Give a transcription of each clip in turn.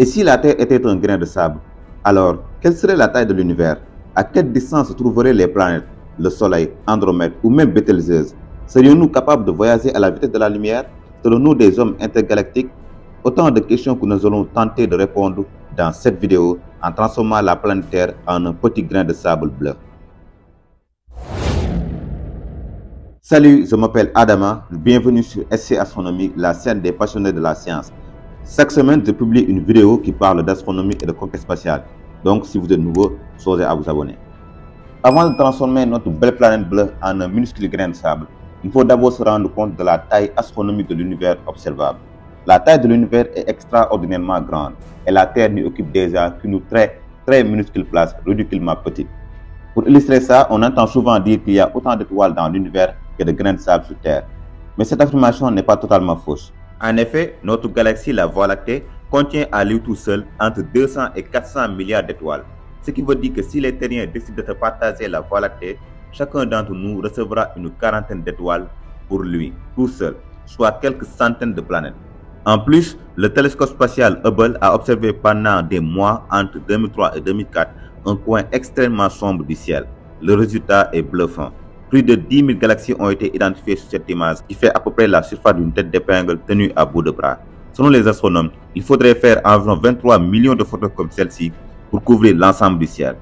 Et si la Terre était un grain de sable, alors quelle serait la taille de l'univers? À quelle distance se trouveraient les planètes, le Soleil, Andromède ou même Bételgeuse? Serions-nous capables de voyager à la vitesse de la lumière, selon nous des hommes intergalactiques? Autant de questions que nous allons tenter de répondre dans cette vidéo en transformant la planète Terre en un petit grain de sable bleu. Salut, je m'appelle Adama, bienvenue sur SC Astronomie, la chaîne des passionnés de la science. Chaque semaine, je publie une vidéo qui parle d'astronomie et de conquête spatiale. Donc, si vous êtes nouveau, songez à vous abonner. Avant de transformer notre belle planète bleue en un minuscule grain de sable, il faut d'abord se rendre compte de la taille astronomique de l'univers observable. La taille de l'univers est extraordinairement grande et la Terre n'y occupe déjà qu'une très minuscule place, ridiculement petite. Pour illustrer ça, on entend souvent dire qu'il y a autant d'étoiles dans l'univers que de grains de sable sur Terre. Mais cette affirmation n'est pas totalement fausse. En effet, notre galaxie, la Voie lactée, contient à lui tout seul entre 200 et 400 milliards d'étoiles. Ce qui veut dire que si les terriens décident de partager la Voie lactée, chacun d'entre nous recevra une quarantaine d'étoiles pour lui, tout seul, soit quelques centaines de planètes. En plus, le télescope spatial Hubble a observé pendant des mois entre 2003 et 2004 un coin extrêmement sombre du ciel. Le résultat est bluffant. Plus de 10 000 galaxies ont été identifiées sur cette image qui fait à peu près la surface d'une tête d'épingle tenue à bout de bras. Selon les astronomes, il faudrait faire environ 23 millions de photos comme celle-ci pour couvrir l'ensemble du ciel.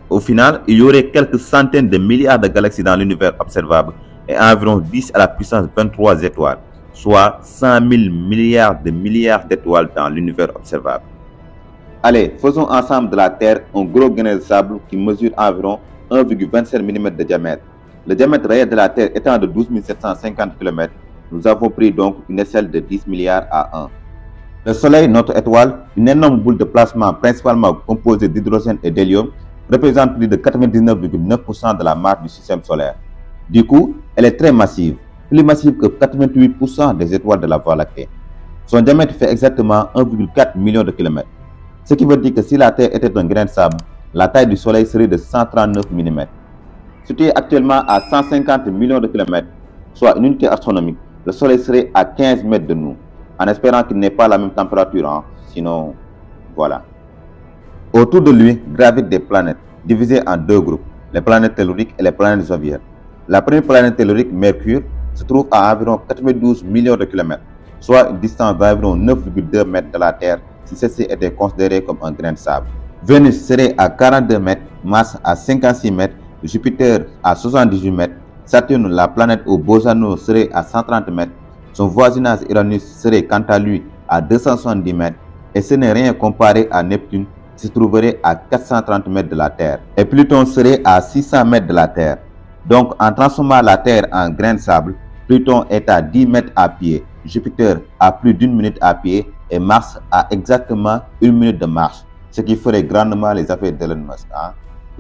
Au final, il y aurait quelques centaines de milliards de galaxies dans l'univers observable et environ 10 à la puissance 23 étoiles, soit 100 000 milliards d'étoiles dans l'univers observable. Allez, faisons ensemble de la Terre un gros grain de sable qui mesure environ 1,27 mm de diamètre. Le diamètre réel de la Terre étant de 12 750 km, nous avons pris donc une échelle de 10 milliards à 1. Le Soleil, notre étoile, une énorme boule de plasma principalement composée d'hydrogène et d'hélium, représente plus de 99,9% de la masse du système solaire. Du coup, elle est très massive, plus massive que 88% des étoiles de la Voie lactée. Son diamètre fait exactement 1,4 million de kilomètres. Ce qui veut dire que si la Terre était un grain de sable, la taille du Soleil serait de 139 mm. Situé actuellement à 150 millions de kilomètres, soit une unité astronomique, le Soleil serait à 15 mètres de nous, en espérant qu'il n'ait pas la même température, sinon, voilà. Autour de lui gravitent des planètes, divisées en deux groupes, les planètes telluriques et les planètes joviennes. La première planète tellurique, Mercure, se trouve à environ 92 millions de kilomètres, soit une distance d'environ 9,2 mètres de la Terre si celle-ci était considérée comme un grain de sable. Vénus serait à 42 mètres, Mars à 56 mètres, Jupiter à 78 mètres, Saturne, la planète aux beaux anneaux, serait à 130 mètres, son voisinage Uranus serait quant à lui à 270 mètres, et ce n'est rien comparé à Neptune qui se trouverait à 430 mètres de la Terre, et Pluton serait à 600 mètres de la Terre. Donc en transformant la Terre en grain de sable, Pluton est à 10 mètres à pied, Jupiter à plus d'une minute à pied, et Mars à exactement une minute de marche, ce qui ferait grandement les affaires d'Elon Musk.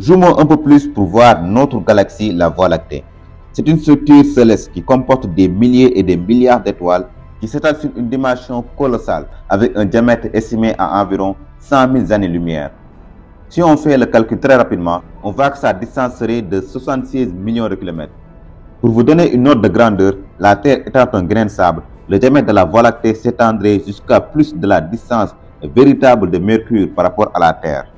Zoomons un peu plus pour voir notre galaxie, la Voie lactée. C'est une structure céleste qui comporte des milliers et des milliards d'étoiles qui s'étalent sur une dimension colossale avec un diamètre estimé à environ 100 000 années-lumière. Si on fait le calcul très rapidement, on voit que sa distance serait de 76 millions de kilomètres. Pour vous donner une ordre de grandeur, la Terre étant un grain de sable, le diamètre de la Voie lactée s'étendrait jusqu'à plus de la distance véritable de Mercure par rapport à la Terre.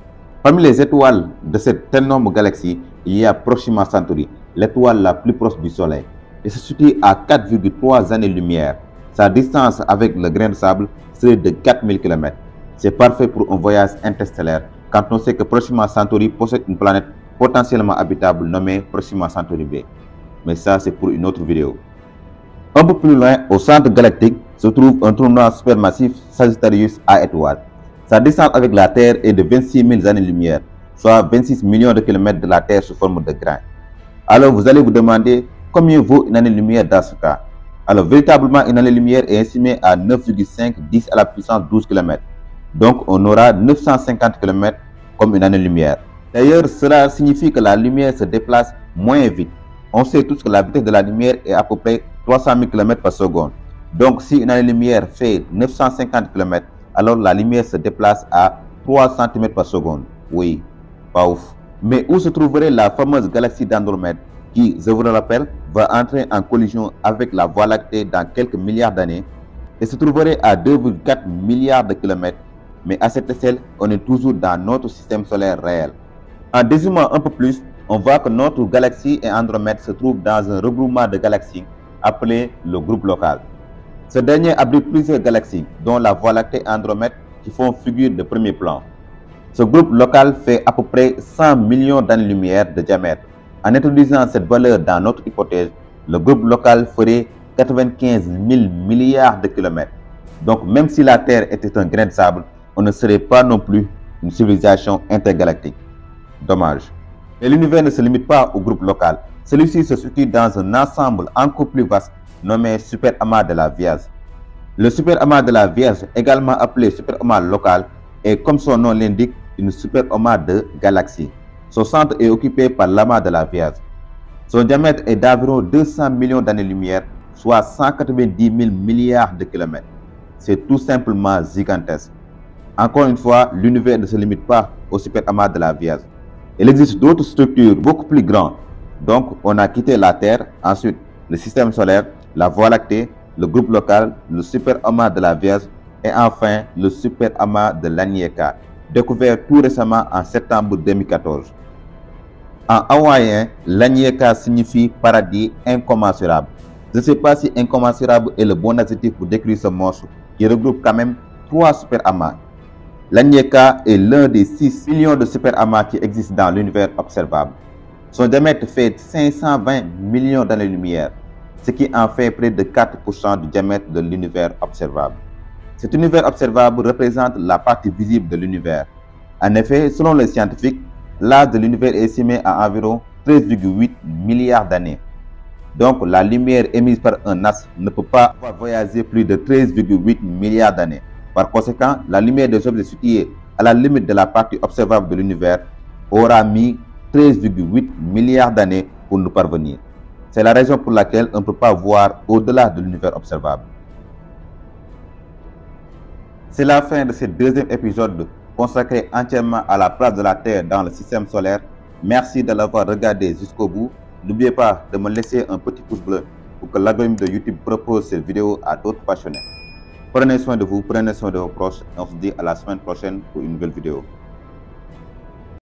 Parmi les étoiles de cette énorme galaxie, il y a Proxima Centauri, l'étoile la plus proche du Soleil. Elle se situe à 4,3 années-lumière. Sa distance avec le grain de sable serait de 4000 km. C'est parfait pour un voyage interstellaire quand on sait que Proxima Centauri possède une planète potentiellement habitable nommée Proxima Centauri b. Mais ça, c'est pour une autre vidéo. Un peu plus loin, au centre galactique, se trouve un trou noir supermassif Sagittarius A étoile. Sa distance avec la Terre est de 26 000 années-lumière, soit 26 millions de kilomètres de la Terre sous forme de grain. Alors vous allez vous demander combien vaut une année-lumière dans ce cas. Alors véritablement, une année-lumière est estimée à 9,5 10 à la puissance 12 km. Donc on aura 950 km comme une année-lumière. D'ailleurs, cela signifie que la lumière se déplace moins vite. On sait tous que la vitesse de la lumière est à peu près 300 000 km par seconde. Donc si une année-lumière fait 950 km, alors la lumière se déplace à 3 cm par seconde. Oui, pas ouf. Mais où se trouverait la fameuse galaxie d'Andromède qui, je vous le rappelle, va entrer en collision avec la Voie lactée dans quelques milliards d'années et se trouverait à 2,4 milliards de kilomètres mais à cette échelle, on est toujours dans notre système solaire réel. En dézoomant un peu plus, on voit que notre galaxie et Andromède se trouvent dans un regroupement de galaxies appelé le groupe local. Ce dernier abrite plusieurs galaxies, dont la Voie lactée et Andromède, qui font figure de premier plan. Ce groupe local fait à peu près 100 millions d'années-lumière de diamètre. En introduisant cette valeur dans notre hypothèse, le groupe local ferait 95 000 milliards de kilomètres. Donc même si la Terre était un grain de sable, on ne serait pas non plus une civilisation intergalactique. Dommage. Mais l'univers ne se limite pas au groupe local. Celui-ci se situe dans un ensemble encore plus vaste nommé super-amas de la Vierge. Le super-amas de la Vierge, également appelé super-amas local, est, comme son nom l'indique, une super-amas de galaxies. Son centre est occupé par l'amas de la Vierge. Son diamètre est d'environ 200 millions d'années-lumière, soit 190 000 milliards de kilomètres. C'est tout simplement gigantesque. Encore une fois, l'univers ne se limite pas au super-amas de la Vierge. Il existe d'autres structures beaucoup plus grandes. Donc, on a quitté la Terre, ensuite le système solaire, la Voie lactée, le groupe local, le super-amas de la Vierge et enfin le super-amas de Laniakea, découvert tout récemment en septembre 2014. En hawaïen, Laniakea signifie paradis incommensurable. Je ne sais pas si incommensurable est le bon adjectif pour décrire ce morceau qui regroupe quand même 3 super-amas. Laniakea est l'un des 6 millions de super-amas qui existent dans l'univers observable. Son diamètre fait 520 millions d'années-lumière, ce qui en fait près de 4% du diamètre de l'univers observable. Cet univers observable représente la partie visible de l'univers. En effet, selon les scientifiques, l'âge de l'univers est estimé à environ 13,8 milliards d'années. Donc, la lumière émise par un astre ne peut pas avoir voyagé plus de 13,8 milliards d'années. Par conséquent, la lumière des objets situés à la limite de la partie observable de l'univers aura mis 13,8 milliards d'années pour nous parvenir. C'est la raison pour laquelle on ne peut pas voir au-delà de l'univers observable. C'est la fin de ce deuxième épisode consacré entièrement à la place de la Terre dans le système solaire. Merci de l'avoir regardé jusqu'au bout. N'oubliez pas de me laisser un petit pouce bleu pour que l'algorithme de YouTube propose cette vidéo à d'autres passionnés. Prenez soin de vous, prenez soin de vos proches et on se dit à la semaine prochaine pour une nouvelle vidéo.